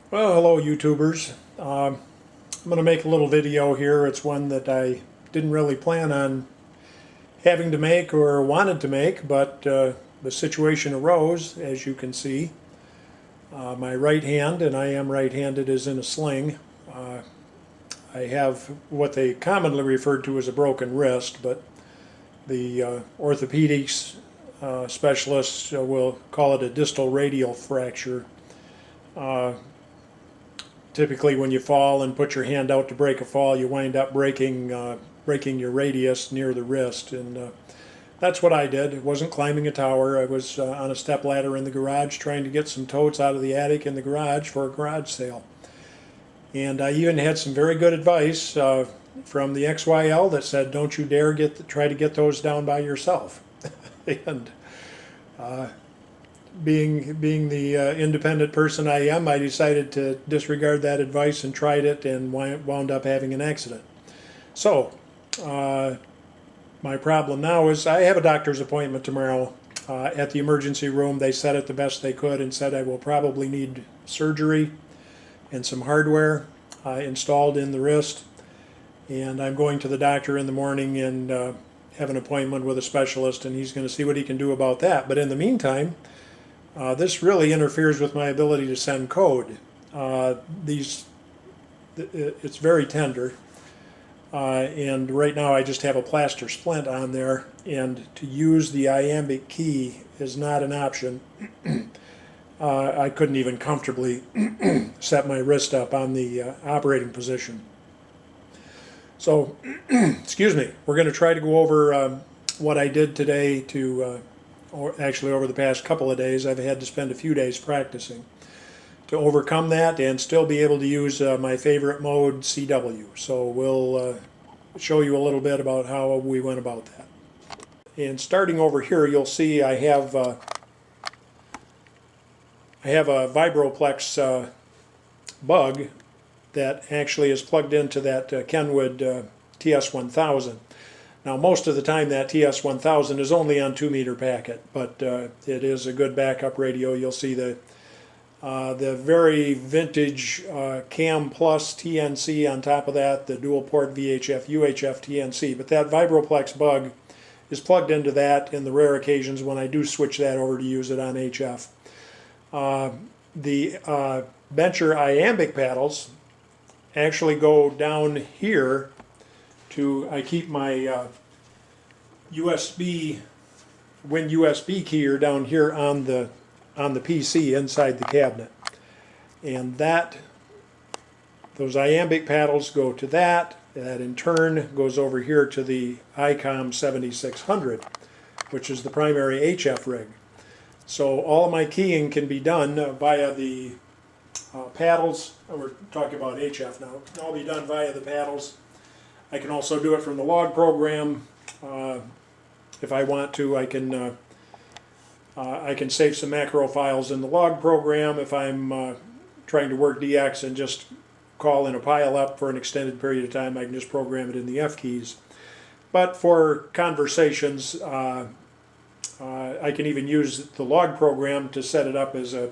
Well, hello YouTubers. I'm going to make a little video here. It's one that I didn't really plan on having to make or wanted to make, but the situation arose, as you can see. My right hand, and I am right-handed, is in a sling. I have what they commonly refer to as a broken wrist, but the orthopedics specialists will call it a distal radial fracture. Uh, Typically, when you fall and put your hand out to break a fall, you wind up breaking your radius near the wrist, and that's what I did. It wasn't climbing a tower. I was on a step ladder in the garage trying to get some totes out of the attic in the garage for a garage sale. And I even had some very good advice from the XYL that said, "Don't you dare try to get those down by yourself." And uh, being the independent person I am, I decided to disregard that advice and tried it and wound up having an accident. So, my problem now is I have a doctor's appointment tomorrow at the emergency room. They said it the best they could and said I will probably need surgery and some hardware installed in the wrist. And I'm going to the doctor in the morning and have an appointment with a specialist, and he's going to see what he can do about that. But in the meantime, this really interferes with my ability to send code. It's very tender, and right now I just have a plaster splint on there, and to use the iambic key is not an option. I couldn't even comfortably set my wrist up on the operating position. So, excuse me, we're going to try to go over what I did today or actually over the past couple of days. I've had to spend a few days practicing to overcome that and still be able to use my favorite mode, CW. So we'll show you a little bit about how we went about that. And starting over here, you'll see I have a Vibroplex bug that actually is plugged into that Kenwood TS1000. Now, most of the time that TS1000 is only on 2-meter packet, but it is a good backup radio. You'll see the very vintage CAM Plus TNC on top of that, the dual port VHF UHF TNC. But that Vibroplex bug is plugged into that in the rare occasions when I do switch that over to use it on HF. The Bencher iambic paddles actually go down here I keep my USB keyer down here on the PC inside the cabinet, and those iambic paddles go to that in turn goes over here to the ICOM 7600, which is the primary HF rig. So all of my keying can be done via the paddles. We're talking about HF now. It can all be done via the paddles. I can also do it from the log program. If I want to, I can save some macro files in the log program if I'm trying to work DX and just call in a pile up for an extended period of time. I can just program it in the F keys. But for conversations, I can even use the log program to set it up as a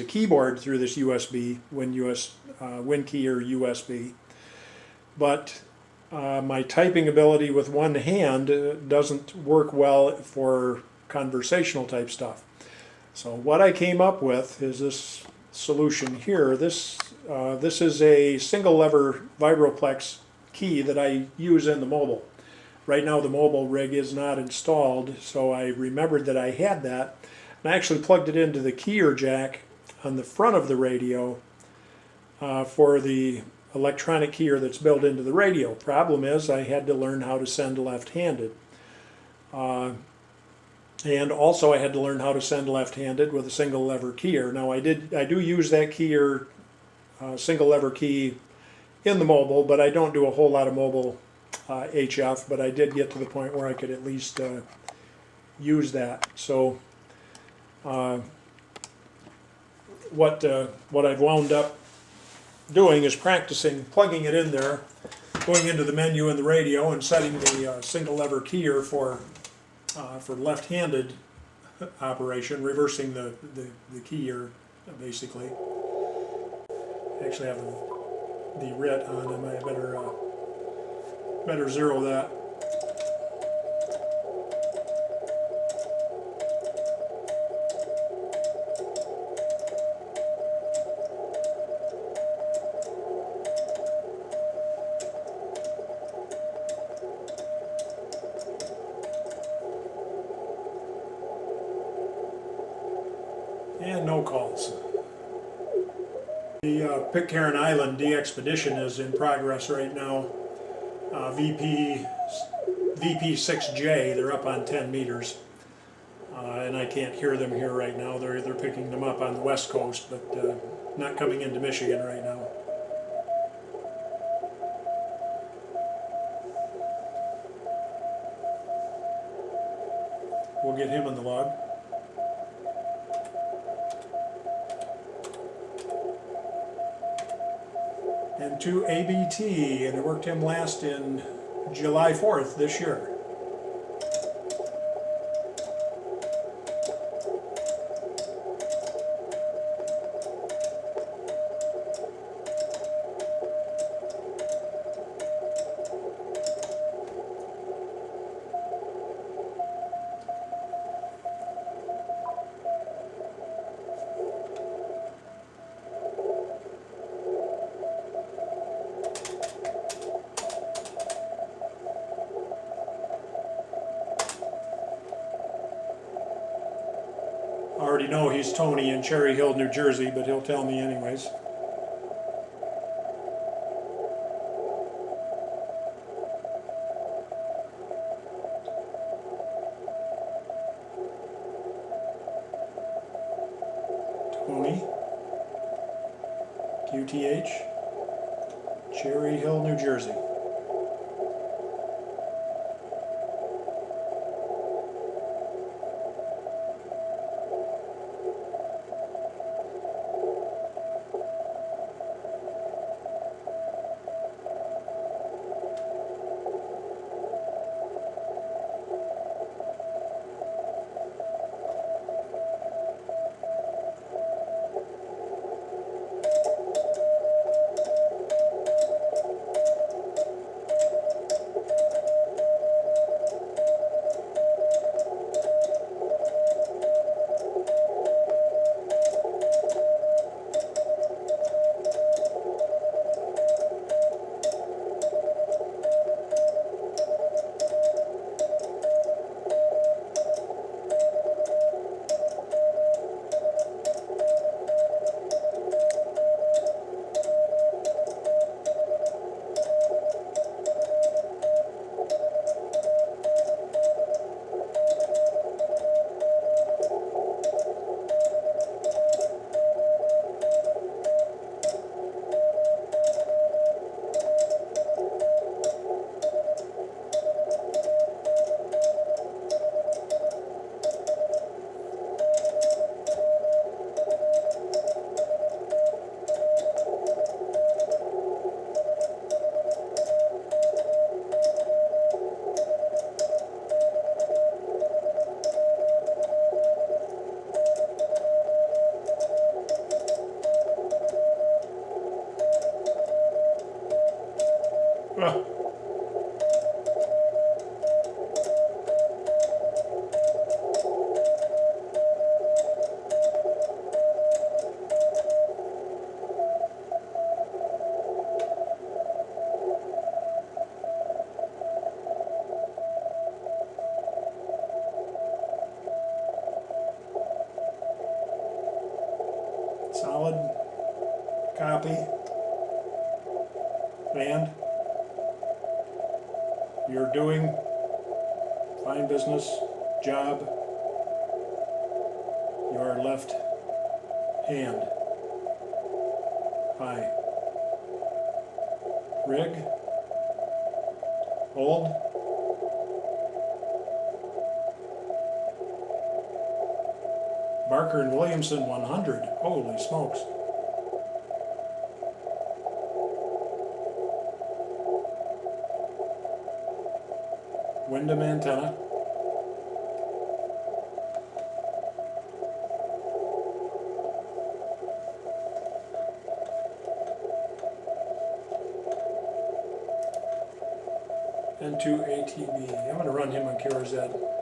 keyboard through this USB, WinKey or USB. But my typing ability with one hand doesn't work well for conversational type stuff. So what I came up with is this solution here. This is a single lever Vibroplex key that I use in the mobile. Right now the mobile rig is not installed, so I remembered that I had that, and I actually plugged it into the keyer jack on the front of the radio for the electronic keyer that's built into the radio. Problem is I had to learn how to send left-handed. And also I had to learn how to send left-handed with a single lever keyer. Now I do use that keyer, single lever key in the mobile, but I don't do a whole lot of mobile HF, but I did get to the point where I could at least use that. So what I've wound up doing is practicing plugging it in there, going into the menu in the radio and setting the single lever keyer for left-handed operation, reversing the keyer basically. actually have the writ on them. I better zero that. And no calls. The Pitcairn Island de-expedition is in progress right now. VP 6J, they're up on 10 meters. And I can't hear them here right now. They're picking them up on the west coast, but not coming into Michigan right now. We'll get him in the log. And to ABT, and I worked him last in July 4th this year. I already know he's Tony in Cherry Hill, New Jersey, but he'll tell me anyways. Tony, QTH, Cherry Hill, New Jersey. Well, solid copy. And you're doing fine business, job, your left hand. High. Rig. Hold. Barker and Williamson 100. Holy smokes. Wyndham antenna. N2 ATB. I'm going to run him on QRZ.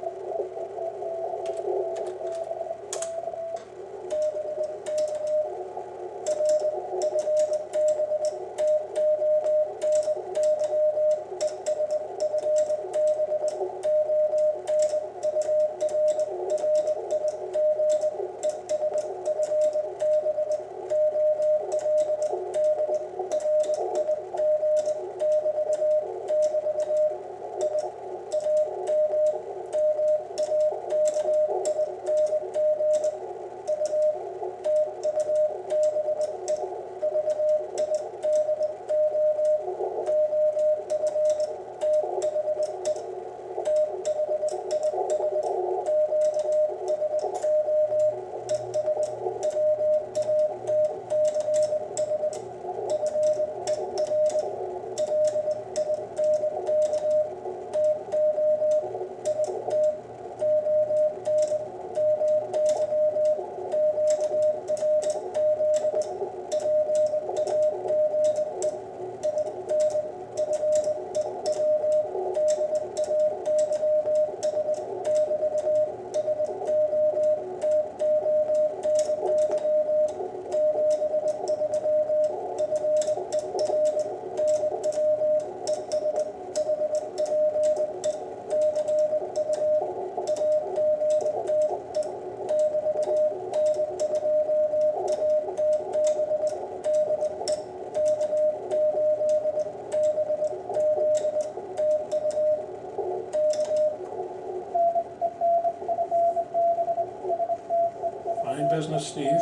Fine business, Steve.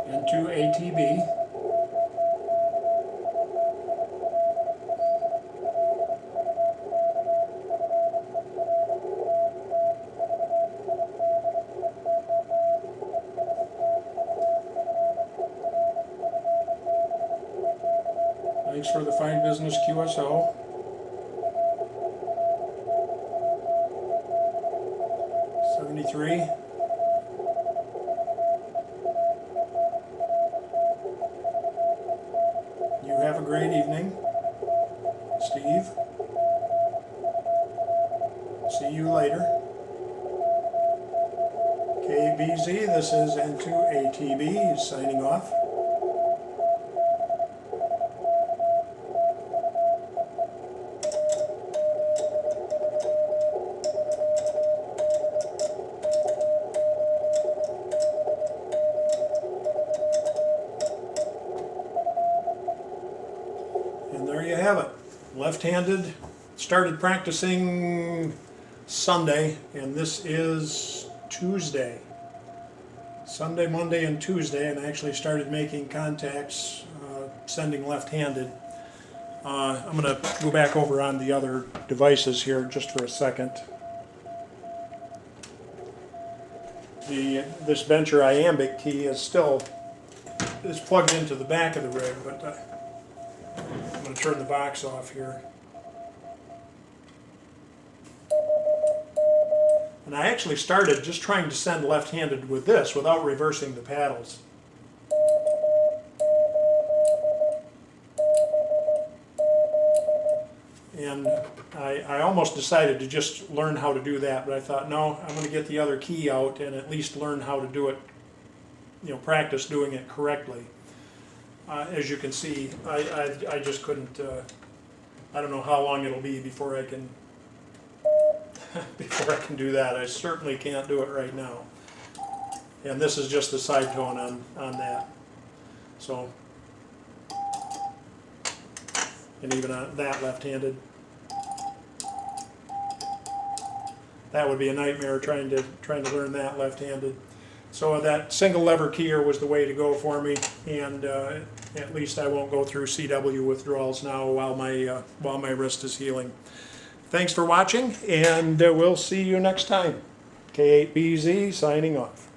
N2 ATB. Thanks for the fine business, QSO. '73. You have a great evening, Steve. See you later. KBZ, this is N2 ATB signing off. And there you have it. Left-handed, started practicing Sunday, and this is Tuesday. Sunday, Monday, and Tuesday, and I actually started making contacts, sending left-handed. I'm going to go back over on the other devices here just for a second. This Venture iambic key is plugged into the back of the rig, but I'm going to turn the box off here. And I actually started just trying to send left-handed with this without reversing the paddles. And I almost decided to just learn how to do that, but I thought, no, I'm going to get the other key out and at least learn how to do it, practice doing it correctly. As you can see, I just couldn't, I don't know how long it'll be before I can do that. I certainly can't do it right now. And this is just the side tone on that. So, and even on that left-handed. That would be a nightmare trying to learn that left-handed. So that single lever keyer was the way to go for me, and at least I won't go through CW withdrawals now while my wrist is healing. Thanks for watching, and we'll see you next time. K8BZ signing off.